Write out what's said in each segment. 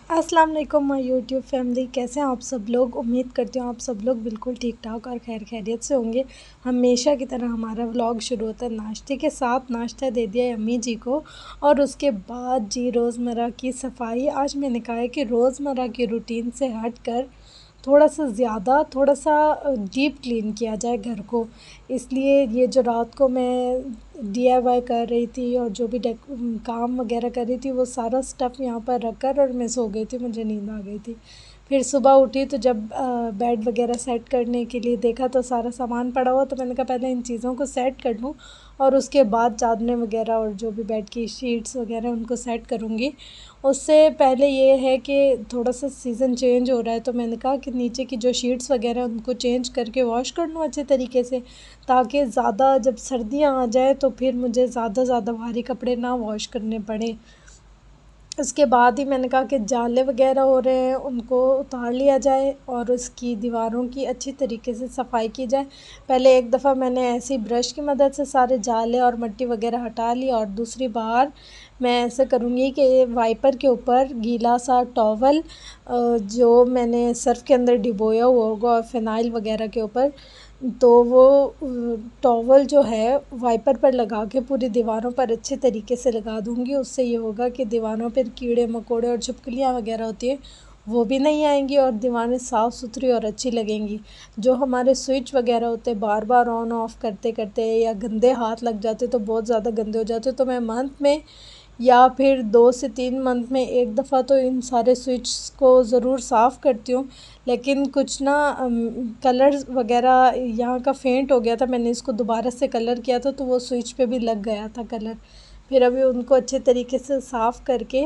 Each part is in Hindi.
अस्सलाम वालेकुम माय यूट्यूब फैमिली। कैसे हैं आप सब लोग। उम्मीद करती हूँ आप सब लोग बिल्कुल ठीक ठाक और खैर खैरियत से होंगे। हमेशा की तरह हमारा व्लॉग शुरू होता है नाश्ते के साथ। नाश्ता दे दिया है अम्मी जी को और उसके बाद जी रोज़मर्रा की सफाई। आज मैंने कहा है कि रोज़मर्रा की रूटीन से हट कर थोड़ा सा डीप क्लीन किया जाए घर को। इसलिए ये जो रात को मैं डीआईवाई कर रही थी और जो भी काम वगैरह कर रही थी वो सारा स्टफ़ यहाँ पर रख कर और मैं सो गई थी, मुझे नींद आ गई थी। फिर सुबह उठी तो जब बेड वगैरह सेट करने के लिए देखा तो सारा सामान पड़ा हुआ, तो मैंने कहा पहले इन चीज़ों को सेट कर लूँ और उसके बाद चादरें वगैरह और जो भी बेड की शीट्स वगैरह उनको सेट करूँगी। उससे पहले ये है कि थोड़ा सा सीज़न चेंज हो रहा है, तो मैंने कहा कि नीचे की जो शीट्स वगैरह उनको चेंज करके वॉश कर लूँ अच्छे तरीके से, ताकि ज़्यादा जब सर्दियाँ आ जाए तो फिर मुझे ज़्यादा भारी कपड़े ना वॉश करने पड़े। उसके बाद ही मैंने कहा कि जाले वगैरह हो रहे हैं उनको उतार लिया जाए और उसकी दीवारों की अच्छी तरीके से सफाई की जाए। पहले एक दफ़ा मैंने ऐसे ब्रश की मदद से सारे जाले और मिट्टी वगैरह हटा ली और दूसरी बार मैं ऐसे करूँगी कि वाइपर के ऊपर गीला सा टॉवल जो मैंने सर्फ़ के अंदर डिबोया हुआ होगा और फ़िनाइल वगैरह के ऊपर, तो वो टॉवल जो है वाइपर पर लगा के पूरी दीवारों पर अच्छे तरीके से लगा दूँगी। उससे ये होगा कि दीवारों पर कीड़े मकोड़े और छिपकलियाँ वगैरह होती हैं वो भी नहीं आएंगी और दीवारें साफ़ सुथरी और अच्छी लगेंगी। जो हमारे स्विच वगैरह होते हैं बार बार ऑन ऑफ़ करते करते या गंदे हाथ लग जाते तो बहुत ज़्यादा गंदे हो जाते, तो मैं मंथ में या फिर 2 से 3 मंथ में एक दफ़ा तो इन सारे स्विच को ज़रूर साफ़ करती हूँ। लेकिन कुछ ना कलर वगैरह यहाँ का फेंट हो गया था, मैंने इसको दोबारा से कलर किया था तो वो स्विच पे भी लग गया था कलर। फिर अभी उनको अच्छे तरीके से साफ़ करके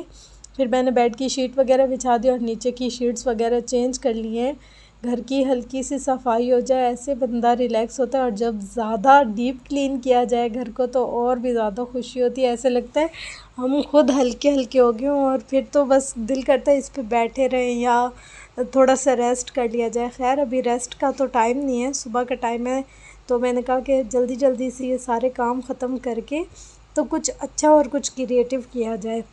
फिर मैंने बेड की शीट वगैरह बिछा दी और नीचे की शीट्स वगैरह चेंज कर ली हैं। घर की हल्की सी सफाई हो जाए, ऐसे बंदा रिलैक्स होता है और जब ज़्यादा डीप क्लीन किया जाए घर को तो और भी ज़्यादा खुशी होती है। ऐसे लगता है हम खुद हल्के हल्के हो गए हों और फिर तो बस दिल करता है इस पे बैठे रहें या थोड़ा सा रेस्ट कर लिया जाए। खैर अभी रेस्ट का तो टाइम नहीं है, सुबह का टाइम है, तो मैंने कहा कि जल्दी जल्दी से ये सारे काम ख़त्म करके तो कुछ अच्छा और कुछ क्रिएटिव किया जाए।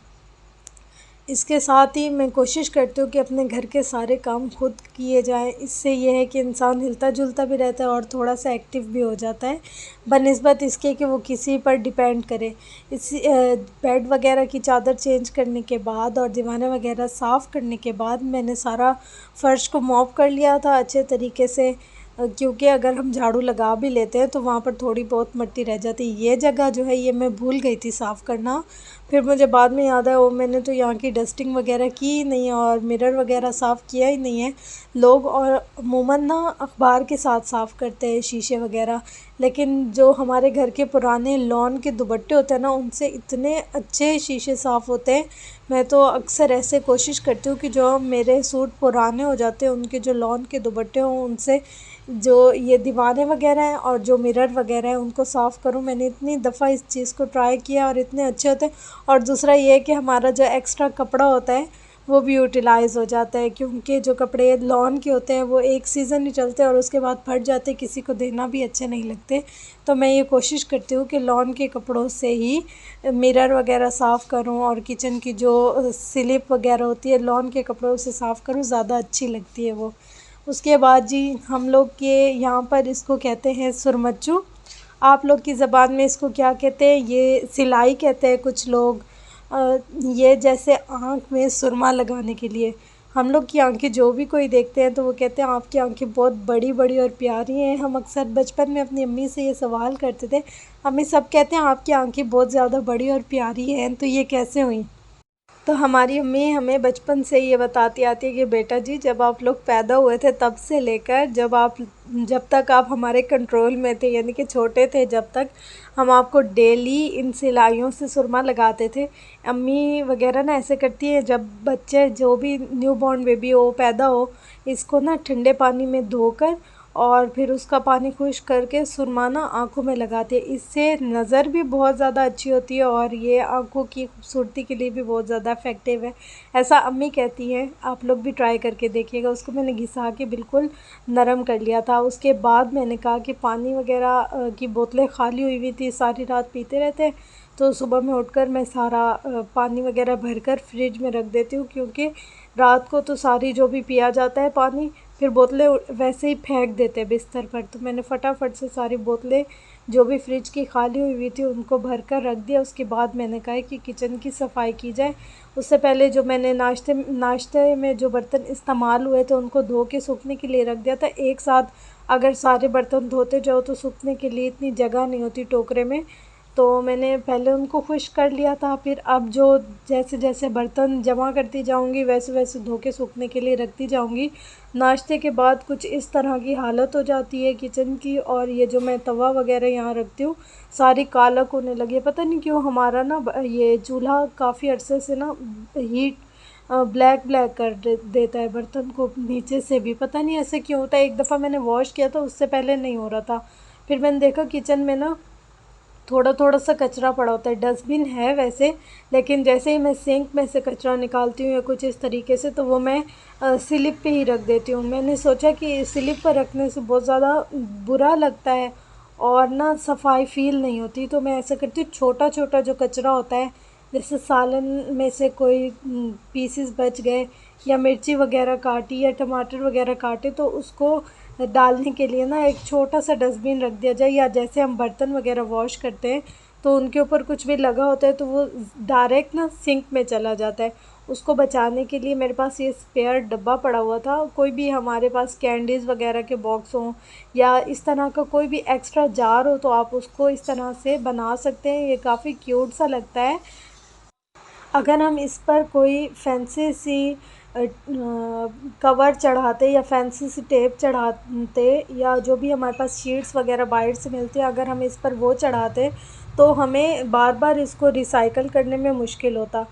इसके साथ ही मैं कोशिश करती हूँ कि अपने घर के सारे काम खुद किए जाएँ। इससे ये है कि इंसान हिलता जुलता भी रहता है और थोड़ा सा एक्टिव भी हो जाता है बनिस्बत इसके कि वो किसी पर डिपेंड करे। बेड वगैरह की चादर चेंज करने के बाद और दीवारें वगैरह साफ़ करने के बाद मैंने सारा फ़र्श को मॉप कर लिया था अच्छे तरीके से, क्योंकि अगर हम झाड़ू लगा भी लेते हैं तो वहाँ पर थोड़ी बहुत मिट्टी रह जाती है। ये जगह जो है ये मैं भूल गई थी साफ़ करना, फिर मुझे बाद में याद आया ओ मैंने तो यहाँ की डस्टिंग वगैरह की ही नहीं है और मिरर वगैरह साफ़ किया ही नहीं है। लोग और अमूमन ना अखबार के साथ साफ़ करते हैं शीशे वगैरह, लेकिन जो हमारे घर के पुराने लॉन के दुपट्टे होते हैं ना उनसे इतने अच्छे शीशे साफ़ होते हैं। मैं तो अक्सर ऐसे कोशिश करती हूँ कि जो मेरे सूट पुराने हो जाते हैं उनके जो लॉन के दुपट्टे हों उनसे जो ये दीवारें वगैरह हैं और जो मिरर वगैरह हैं उनको साफ़ करूँ। मैंने इतनी दफ़ा इस चीज़ को ट्राई किया और इतने अच्छे होते हैं। और दूसरा ये है कि हमारा जो एक्स्ट्रा कपड़ा होता है वो भी यूटिलाइज़ हो जाता है, क्योंकि जो कपड़े लॉन के होते हैं वो एक सीज़न ही चलते हैं और उसके बाद फट जाते हैं, किसी को देना भी अच्छे नहीं लगते। तो मैं ये कोशिश करती हूँ कि लॉन के कपड़ों से ही मिरर वगैरह साफ़ करूँ और किचन की जो स्लिप वगैरह होती है लॉन के कपड़ों से साफ़ करूँ, ज़्यादा अच्छी लगती है वो। उसके बाद जी हम लोग के यहाँ पर इसको कहते हैं सुरमच्चू। आप लोग की ज़बान में इसको क्या कहते हैं, ये सिलाई कहते हैं कुछ लोग। ये जैसे आँख में सुरमा लगाने के लिए हम लोग की आंखें जो भी कोई देखते हैं तो वो कहते हैं आपकी आंखें बहुत बड़ी बड़ी और प्यारी हैं। हम अक्सर बचपन में अपनी अम्मी से ये सवाल करते थे, अम्मी सब कहते हैं आपकी आंखें बहुत ज़्यादा बड़ी और प्यारी हैं, तो ये कैसे हुई। तो हमारी अम्मी हमें बचपन से ये बताती आती है कि बेटा जी जब आप लोग पैदा हुए थे तब से लेकर जब तक आप हमारे कंट्रोल में थे, यानी कि छोटे थे, जब तक हम आपको डेली इन सिलाइयों से सुरमा लगाते थे। अम्मी वगैरह ना ऐसे करती है, जब बच्चे जो भी न्यू बॉर्न बेबी हो पैदा हो इसको ना ठंडे पानी में धोकर और फिर उसका पानी खुश्क करके सुरमा ना आँखों में लगाते हैं। इससे नज़र भी बहुत ज़्यादा अच्छी होती है और ये आँखों की खूबसूरती के लिए भी बहुत ज़्यादा इफ़ेक्टिव है, ऐसा अम्मी कहती हैं। आप लोग भी ट्राई करके देखिएगा। उसको मैंने घिसा के बिल्कुल नरम कर लिया था। उसके बाद मैंने कहा कि पानी वगैरह की बोतलें खाली हुई थी, सारी रात पीते रहते हैं, तो सुबह में उठकर मैं सारा पानी वगैरह भरकर फ्रिज में रख देती हूँ, क्योंकि रात को तो सारी जो भी पिया जाता है पानी, फिर बोतलें वैसे ही फेंक देते हैं बिस्तर पर। तो मैंने फटाफट से सारी बोतलें जो भी फ्रिज की खाली हुई थी उनको भर कर रख दिया। उसके बाद मैंने कहा कि किचन की सफाई की जाए। उससे पहले जो मैंने नाश्ते में जो बर्तन इस्तेमाल हुए थे उनको धो के सूखने के लिए रख दिया था। एक साथ अगर सारे बर्तन धोते जाओ तो सूखने के लिए इतनी जगह नहीं होती टोकरे में, तो मैंने पहले उनको खुश्क कर लिया था। फिर अब जो जैसे जैसे बर्तन जमा करती जाऊंगी वैसे वैसे धो के सूखने के लिए रखती जाऊंगी। नाश्ते के बाद कुछ इस तरह की हालत हो जाती है किचन की, और ये जो मैं तवा वगैरह यहाँ रखती हूँ सारी कालक होने लगी है। पता नहीं क्यों हमारा ना ये चूल्हा काफ़ी अरसे से ना हीट ब्लैक ब्लैक कर देता है बर्तन को नीचे से भी, पता नहीं ऐसे क्यों होता है। एक दफ़ा मैंने वॉश किया था, उससे पहले नहीं हो रहा था। फिर मैंने देखा किचन में ना थोड़ा थोड़ा सा कचरा पड़ा होता है। डस्टबिन है वैसे, लेकिन जैसे ही मैं सिंक में से कचरा निकालती हूँ या कुछ इस तरीके से, तो वो मैं स्लिप पे ही रख देती हूँ। मैंने सोचा कि स्लिप पर रखने से बहुत ज़्यादा बुरा लगता है और ना सफाई फ़ील नहीं होती। तो मैं ऐसा करती हूँ, छोटा छोटा जो कचरा होता है, जैसे सालन में से कोई पीसेस बच गए या मिर्ची वगैरह काटी या टमाटर वगैरह काटे, तो उसको डालने के लिए ना एक छोटा सा डस्टबिन रख दिया जाए। या जैसे हम बर्तन वगैरह वॉश करते हैं तो उनके ऊपर कुछ भी लगा होता है तो वो डायरेक्ट ना सिंक में चला जाता है। उसको बचाने के लिए मेरे पास ये स्पेयर डब्बा पड़ा हुआ था। कोई भी हमारे पास कैंडीज़ वगैरह के बॉक्स हों या इस तरह का कोई भी एक्स्ट्रा जार हो तो आप उसको इस तरह से बना सकते हैं। ये काफ़ी क्यूट सा लगता है। अगर हम इस पर कोई फैंसी सी कवर चढ़ाते या फैंसी सी टेप चढ़ाते, या जो भी हमारे पास शीट्स वगैरह बाहर से मिलती है, अगर हम इस पर वो चढ़ाते तो हमें बार बार इसको रिसाइकल करने में मुश्किल होता।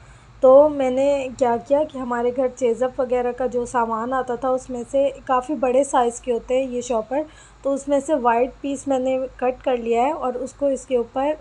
तो मैंने क्या किया कि हमारे घर चेज़अप वगैरह का जो सामान आता था उसमें से काफ़ी बड़े साइज़ के होते हैं ये शॉपर, तो उसमें से वाइट पीस मैंने कट कर लिया है और उसको इसके ऊपर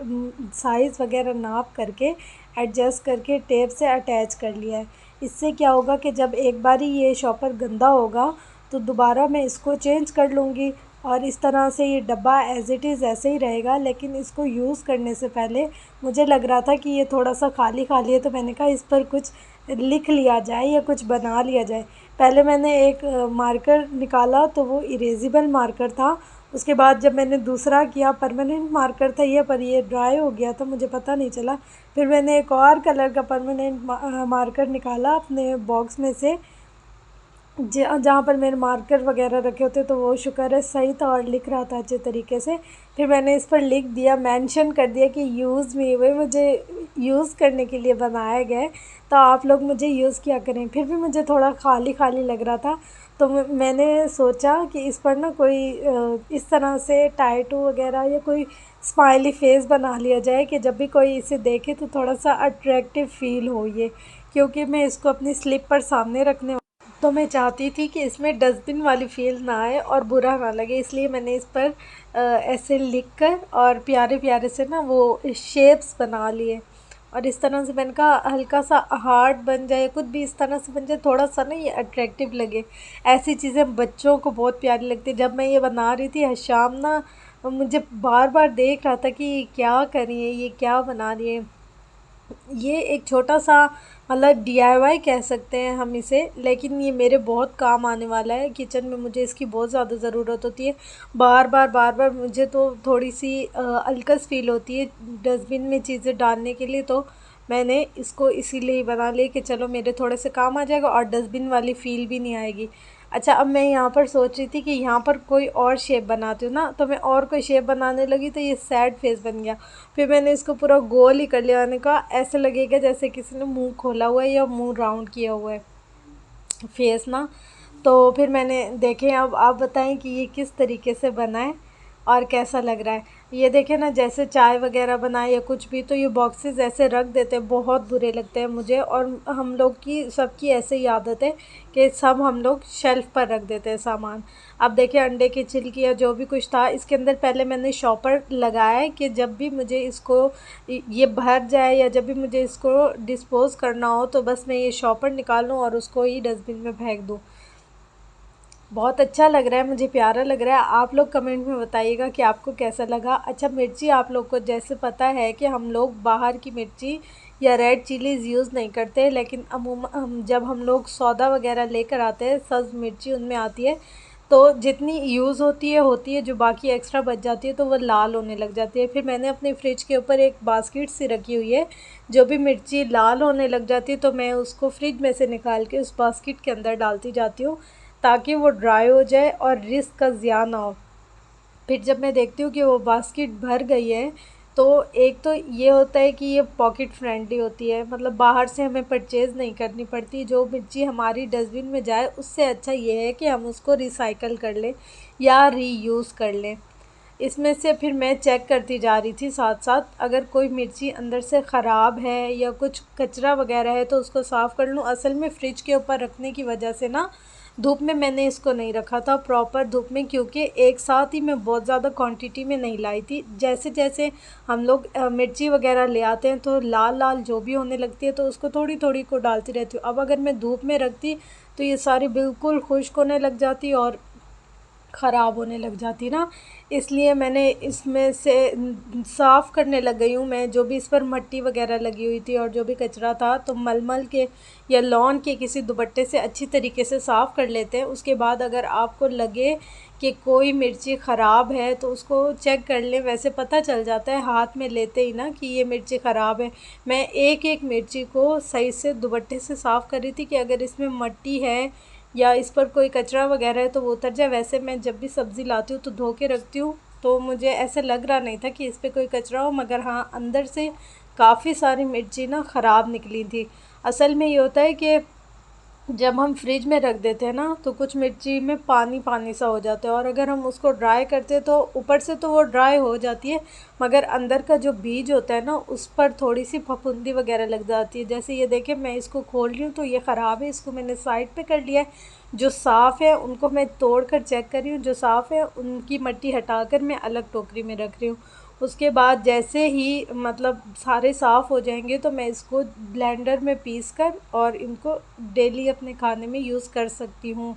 साइज़ वगैरह नाप करके एडजस्ट करके टेप से अटैच कर लिया है। इससे क्या होगा कि जब एक बार ही ये शॉपर गंदा होगा तो दोबारा मैं इसको चेंज कर लूँगी, और इस तरह से ये डब्बा एज़ इट इज़ ऐसे ही रहेगा। लेकिन इसको यूज़ करने से पहले मुझे लग रहा था कि ये थोड़ा सा खाली खाली है, तो मैंने कहा इस पर कुछ लिख लिया जाए या कुछ बना लिया जाए। पहले मैंने एक मार्कर निकाला तो वो इरेज़ेबल मार्कर था। उसके बाद जब मैंने दूसरा किया परमानेंट मार्कर था ये, पर ये ड्राई हो गया था, मुझे पता नहीं चला। फिर मैंने एक और कलर का परमानेंट मार्कर निकाला अपने बॉक्स में से, जहाँ पर मेरे मार्कर वगैरह रखे होते, तो वो शुक्र है सही था और लिख रहा था अच्छे तरीके से। फिर मैंने इस पर लिख दिया, मेंशन कर दिया कि यूज़ मी, वही मुझे यूज़ करने के लिए बनाया गया है, तो आप लोग मुझे यूज़ किया करें। फिर भी मुझे थोड़ा खाली खाली लग रहा था, तो मैंने सोचा कि इस पर ना कोई इस तरह से टैटू वगैरह या कोई स्माइली फेस बना लिया जाए कि जब भी कोई इसे देखे तो थोड़ा सा अट्रैक्टिव फ़ील हो ये। क्योंकि मैं इसको अपनी स्लिप पर सामने रखने, तो मैं चाहती थी कि इसमें डस्टबिन वाली फ़ील ना आए और बुरा ना लगे, इसलिए मैंने इस पर ऐसे लिख कर और प्यारे प्यारे से ना वो शेप्स बना लिए। और इस तरह से मैंने कहा हल्का सा हार्ट बन जाए, कुछ भी इस तरह से बन जाए, थोड़ा सा ना ये अट्रैक्टिव लगे। ऐसी चीज़ें बच्चों को बहुत प्यारी लगती है। जब मैं ये बना रही थी शाम ना, मुझे बार बार देख रहा था कि क्या कर रही है, ये क्या बना रही है। ये एक छोटा सा मतलब डीआईवाई कह सकते हैं हम इसे, लेकिन ये मेरे बहुत काम आने वाला है। किचन में मुझे इसकी बहुत ज़्यादा ज़रूरत होती है। बार बार मुझे तो थोड़ी सी अलकस फ़ील होती है डस्टबिन में चीज़ें डालने के लिए, तो मैंने इसको इसीलिए बना लिया कि चलो मेरे थोड़े से काम आ जाएगा और डस्टबिन वाली फ़ील भी नहीं आएगी। अच्छा, अब मैं यहाँ पर सोच रही थी कि यहाँ पर कोई और शेप बनाती हूँ ना, तो मैं और कोई शेप बनाने लगी तो ये सैड फेस बन गया। फिर मैंने इसको पूरा गोल ही कर लिया। मैंने कहा ऐसे लगेगा जैसे किसी ने मुंह खोला हुआ है या मुंह राउंड किया हुआ है फेस ना। तो फिर मैंने देखें, अब आप बताएं कि ये किस तरीके से बना है और कैसा लग रहा है। ये देखें ना, जैसे चाय वगैरह बनाए या कुछ भी, तो ये बॉक्सेस ऐसे रख देते हैं, बहुत बुरे लगते हैं मुझे। और हम लोग की सबकी ऐसे ही आदत है कि सब हम लोग शेल्फ़ पर रख देते हैं सामान। अब देखिए अंडे की छिलकी या जो भी कुछ था इसके अंदर, पहले मैंने शॉपर लगाया है कि जब भी मुझे इसको ये भर जाए या जब भी मुझे इसको डिस्पोज़ करना हो तो बस मैं ये शॉपर निकाल लूँ और उसको ही डस्टबिन में फेंक दूँ। बहुत अच्छा लग रहा है, मुझे प्यारा लग रहा है। आप लोग कमेंट में बताइएगा कि आपको कैसा लगा। अच्छा, मिर्ची आप लोग को जैसे पता है कि हम लोग बाहर की मिर्ची या रेड चिलीज़ यूज़ नहीं करते, लेकिन जब हम लोग सौदा वगैरह लेकर आते हैं, सब्ज़ मिर्ची उनमें आती है, तो जितनी यूज़ होती है, जो बाकी एक्स्ट्रा बच जाती है तो वो लाल होने लग जाती है। फिर मैंने अपने फ्रिज के ऊपर एक बास्केट सी रखी हुई है, जो भी मिर्ची लाल होने लग जाती है तो मैं उसको फ्रिज में से निकाल के उस बास्केट के अंदर डालती जाती हूँ, ताकि वो ड्राई हो जाए और रिस्क का ज़िया ना हो। फिर जब मैं देखती हूँ कि वो बास्केट भर गई है, तो एक तो ये होता है कि ये पॉकेट फ्रेंडली होती है, मतलब बाहर से हमें परचेज़ नहीं करनी पड़ती। जो मिर्ची हमारी डस्टबिन में जाए, उससे अच्छा ये है कि हम उसको रिसाइकल कर लें या रीयूज़ कर लें। इसमें से फिर मैं चेक करती जा रही थी साथ साथ, अगर कोई मिर्ची अंदर से ख़राब है या कुछ कचरा वगैरह है तो उसको साफ़ कर लूँ। असल में फ्रिज के ऊपर रखने की वजह से ना, धूप में मैंने इसको नहीं रखा था प्रॉपर धूप में, क्योंकि एक साथ ही मैं बहुत ज़्यादा क्वांटिटी में नहीं लाई थी। जैसे जैसे हम लोग मिर्ची वगैरह ले आते हैं तो लाल लाल जो भी होने लगती है, तो उसको थोड़ी थोड़ी को डालती रहती हूँ। अब अगर मैं धूप में रखती तो ये सारी बिल्कुल खुश्क होने लग जाती और ख़राब होने लग जाती ना, इसलिए मैंने इसमें से साफ़ करने लग गई हूँ मैं। जो भी इस पर मिट्टी वगैरह लगी हुई थी और जो भी कचरा था, तो मलमल के या लॉन के किसी दुपट्टे से अच्छी तरीके से साफ़ कर लेते हैं। उसके बाद अगर आपको लगे कि कोई मिर्ची ख़राब है तो उसको चेक कर लें, वैसे पता चल जाता है हाथ में लेते ही ना कि ये मिर्ची ख़राब है। मैं एक एक मिर्ची को सही से दुपट्टे से साफ़ कर रही थी कि अगर इसमें मिट्टी है या इस पर कोई कचरा वगैरह है तो वो उतर जाए। वैसे मैं जब भी सब्ज़ी लाती हूँ तो धो के रखती हूँ, तो मुझे ऐसे लग रहा नहीं था कि इस पर कोई कचरा हो, मगर हाँ, अंदर से काफ़ी सारी मिर्ची ना ख़राब निकली थी। असल में ये होता है कि जब हम फ्रिज में रख देते हैं ना, तो कुछ मिर्ची में पानी पानी सा हो जाता है, और अगर हम उसको ड्राई करते हैं तो ऊपर से तो वो ड्राई हो जाती है, मगर अंदर का जो बीज होता है ना, उस पर थोड़ी सी फफूंदी वगैरह लग जाती है। जैसे ये देखिए, मैं इसको खोल रही हूँ तो ये ख़राब है, इसको मैंने साइड पे कर लिया है। जो साफ़ है उनको मैं तोड़ कर चेक कर रही हूँ, जो साफ़ है उनकी मिट्टी हटाकर मैं अलग टोकरी में रख रही हूँ। उसके बाद जैसे ही मतलब सारे साफ़ हो जाएंगे तो मैं इसको ब्लेंडर में पीस कर और इनको डेली अपने खाने में यूज़ कर सकती हूँ।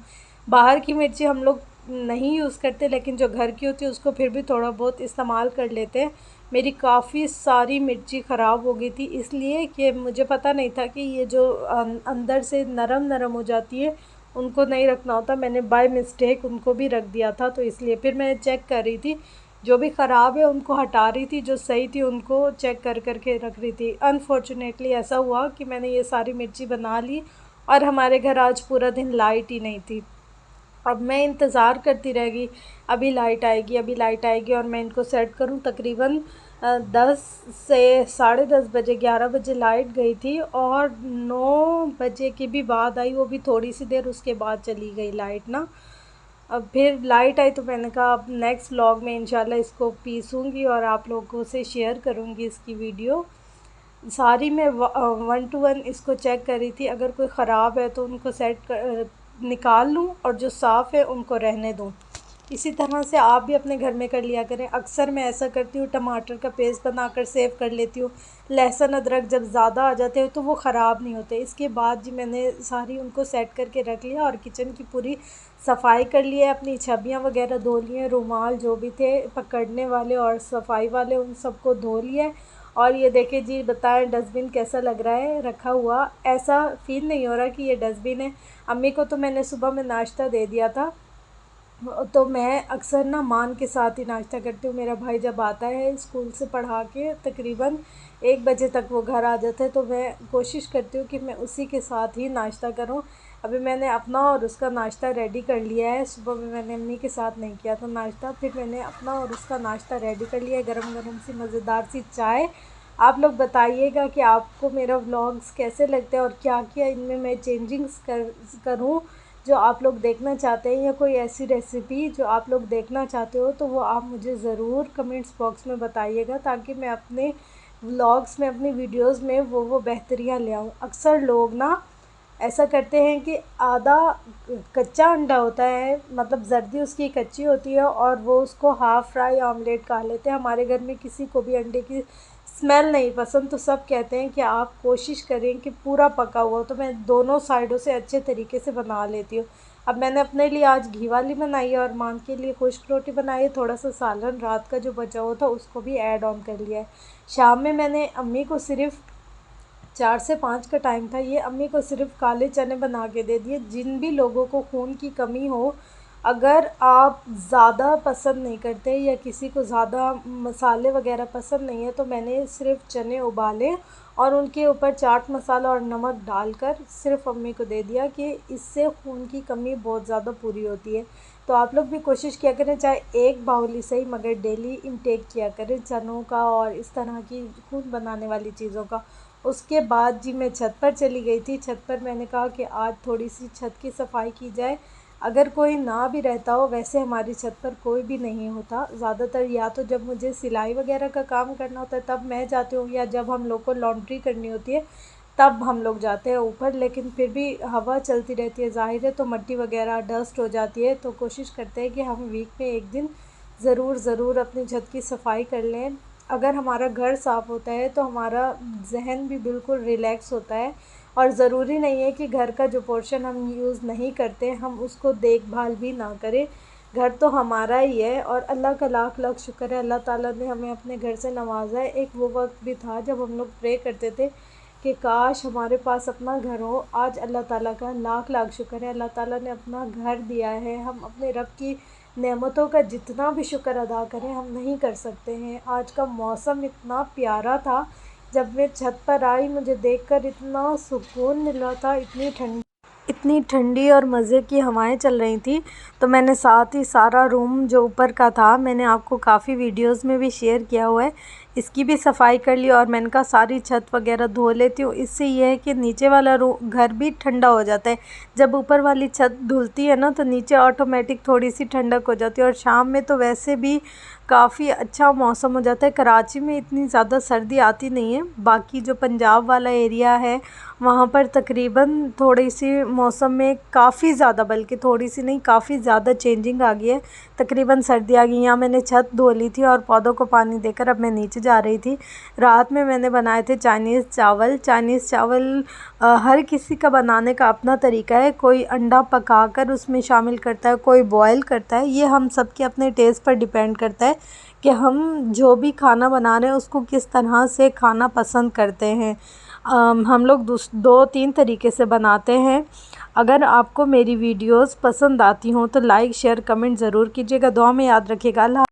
बाहर की मिर्ची हम लोग नहीं यूज़ करते, लेकिन जो घर की होती है उसको फिर भी थोड़ा बहुत इस्तेमाल कर लेते हैं। मेरी काफ़ी सारी मिर्ची ख़राब हो गई थी, इसलिए कि मुझे पता नहीं था कि ये जो अंदर से नरम नरम हो जाती है, उनको नहीं रखना होता। मैंने बाय मिस्टेक उनको भी रख दिया था, तो इसलिए फिर मैं चेक कर रही थी, जो भी ख़राब है उनको हटा रही थी, जो सही थी उनको चेक कर कर के रख रही थी। अनफॉर्चुनेटली ऐसा हुआ कि मैंने ये सारी मिर्ची बना ली और हमारे घर आज पूरा दिन लाइट ही नहीं थी। अब मैं इंतज़ार करती रह गई, अभी लाइट आएगी, अभी लाइट आएगी और मैं इनको सेट करूं। तकरीबन 10 से साढ़े 10 बजे, 11 बजे लाइट गई थी और 9 बजे के भी बाद आई, वो भी थोड़ी सी देर उसके बाद चली गई लाइट ना। अब फिर लाइट आई तो मैंने कहा अब नेक्स्ट व्लॉग में इंशाल्लाह इसको पीसूँगी और आप लोगों से शेयर करूँगी इसकी वीडियो सारी। मैं 1 टू 1 इसको चेक कर रही थी, अगर कोई ख़राब है तो उनको सेट कर निकाल लूँ और जो साफ़ है उनको रहने दूँ। इसी तरह से आप भी अपने घर में कर लिया करें। अक्सर मैं ऐसा करती हूँ, टमाटर का पेस्ट बनाकर सेव कर लेती हूँ। लहसुन अदरक जब ज़्यादा आ जाते हैं तो वो ख़राब नहीं होते। इसके बाद जी मैंने सारी उनको सेट करके रख लिया और किचन की पूरी सफाई कर ली है, अपनी छबियाँ वगैरह धो ली हैं, रुमाल जो भी थे पकड़ने वाले और सफाई वाले उन सबको धो लिया है। और ये देखिए जी, बताएं डस्टबिन कैसा लग रहा है रखा हुआ। ऐसा फ़ील नहीं हो रहा कि ये डस्टबिन है। अम्मी को तो मैंने सुबह में नाश्ता दे दिया था, तो मैं अक्सर ना मान के साथ ही नाश्ता करती हूँ। मेरा भाई जब आता है स्कूल से पढ़ा के, तकरीबन 1 बजे तक वो घर आ जाता है, तो मैं कोशिश करती हूँ कि मैं उसी के साथ ही नाश्ता करूँ। अभी मैंने अपना और उसका नाश्ता रेडी कर लिया है। सुबह में मैंने अम्मी के साथ नहीं किया था नाश्ता, फिर मैंने अपना और उसका नाश्ता रेडी कर लिया है, गरम गरम सी मज़ेदार सी चाय। आप लोग बताइएगा कि आपको मेरा व्लॉग्स कैसे लगते हैं और क्या क्या इनमें मैं चेंजिंग्स करूँ जो आप लोग देखना चाहते हैं, या कोई ऐसी रेसिपी जो आप लोग देखना चाहते हो, तो वो आप मुझे ज़रूर कमेंट्स बॉक्स में बताइएगा, ताकि मैं अपने व्लॉग्स में, अपनी वीडियोस में वो बेहतरियाँ ले आऊँ। अक्सर लोग ना ऐसा करते हैं कि आधा कच्चा अंडा होता है, मतलब जर्दी उसकी कच्ची होती है और वो उसको हाफ़ फ्राई ऑमलेट खा लेते हैं। हमारे घर में किसी को भी अंडे की स्मेल नहीं पसंद, तो सब कहते हैं कि आप कोशिश करें कि पूरा पका हुआ हो। तो मैं दोनों साइडों से अच्छे तरीके से बना लेती हूँ। अब मैंने अपने लिए आज घी वाली बनाई है और माँ के लिए खुश्क रोटी बनाई है। थोड़ा सा सालन रात का जो बचा हुआ था उसको भी ऐड ऑन कर लिया है। शाम में मैंने अम्मी को सिर्फ 4 से 5 का टाइम था, ये अम्मी को सिर्फ काले चने बना के दे दिए। जिन भी लोगों को खून की कमी हो, अगर आप ज़्यादा पसंद नहीं करते या किसी को ज़्यादा मसाले वगैरह पसंद नहीं है, तो मैंने सिर्फ चने उबाले और उनके ऊपर चाट मसाला और नमक डालकर सिर्फ अम्मी को दे दिया कि इससे खून की कमी बहुत ज़्यादा पूरी होती है। तो आप लोग भी कोशिश किया करें, चाहे एक बाउल ही सही, मगर डेली इंटेक किया करें चनों का और इस तरह की खून बनाने वाली चीज़ों का। उसके बाद जी मैं छत पर चली गई थी। छत पर मैंने कहा कि आज थोड़ी सी छत की सफाई की जाए। अगर कोई ना भी रहता हो, वैसे हमारी छत पर कोई भी नहीं होता ज़्यादातर, या तो जब मुझे सिलाई वगैरह का काम करना होता है तब मैं जाती हूँ, या जब हम लोग को लॉन्ड्री करनी होती है तब हम लोग जाते हैं ऊपर। लेकिन फिर भी हवा चलती रहती है, ज़ाहिर है, तो मिट्टी वगैरह डस्ट हो जाती है। तो कोशिश करते हैं कि हम वीक में एक दिन ज़रूर अपनी छत की सफाई कर लें। अगर हमारा घर साफ़ होता है तो हमारा जहन भी बिल्कुल रिलैक्स होता है। और ज़रूरी नहीं है कि घर का जो पोर्शन हम यूज़ नहीं करते हम उसको देखभाल भी ना करें। घर तो हमारा ही है और अल्लाह का लाख लाख शुक्र है, अल्लाह ताला ने हमें अपने घर से नवाजा है। एक वो वक्त भी था जब हम लोग प्रे करते थे कि काश हमारे पास अपना घर हो। आज अल्लाह ताला का लाख लाख शुक्र है, अल्लाह ताला ने अपना घर दिया है। हम अपने रब की नेमतों का जितना भी शुक्र अदा करें हम नहीं कर सकते हैं। आज का मौसम इतना प्यारा था, जब मैं छत पर आई मुझे देखकर इतना सुकून मिल रहा था, इतनी ठंडी और मज़े की हवाएं चल रही थी। तो मैंने साथ ही सारा रूम जो ऊपर का था, मैंने आपको काफ़ी वीडियोस में भी शेयर किया हुआ है, इसकी भी सफाई कर ली और मैंने कहा सारी छत वगैरह धो लेती हूँ। इससे ये है कि नीचे वाला घर भी ठंडा हो जाता है। जब ऊपर वाली छत धुलती है ना, तो नीचे ऑटोमेटिक थोड़ी सी ठंडक हो जाती है। और शाम में तो वैसे भी काफ़ी अच्छा मौसम हो जाता है। कराची में इतनी ज़्यादा सर्दी आती नहीं है, बाकी जो पंजाब वाला एरिया है वहाँ पर तकरीबन थोड़ी सी मौसम में काफ़ी ज़्यादा, बल्कि थोड़ी सी नहीं काफ़ी ज़्यादा चेंजिंग आ गई है, तकरीबन सर्दी आ गई। यहाँ मैंने छत धो ली थी और पौधों को पानी देकर अब मैं नीचे जा रही थी। रात में मैंने बनाए थे चाइनीज़ चावल। हर किसी का बनाने का अपना तरीका है। कोई अंडा पकाकर उसमें शामिल करता है, कोई बॉयल करता है। ये हम सब के अपने टेस्ट पर डिपेंड करता है कि हम जो भी खाना बना रहे हैं उसको किस तरह से खाना पसंद करते हैं। हम लोग 2-3 तरीके से बनाते हैं। अगर आपको मेरी वीडियोस पसंद आती हों तो लाइक शेयर कमेंट ज़रूर कीजिएगा। दुआ में याद रखिएगा। अल्लाह।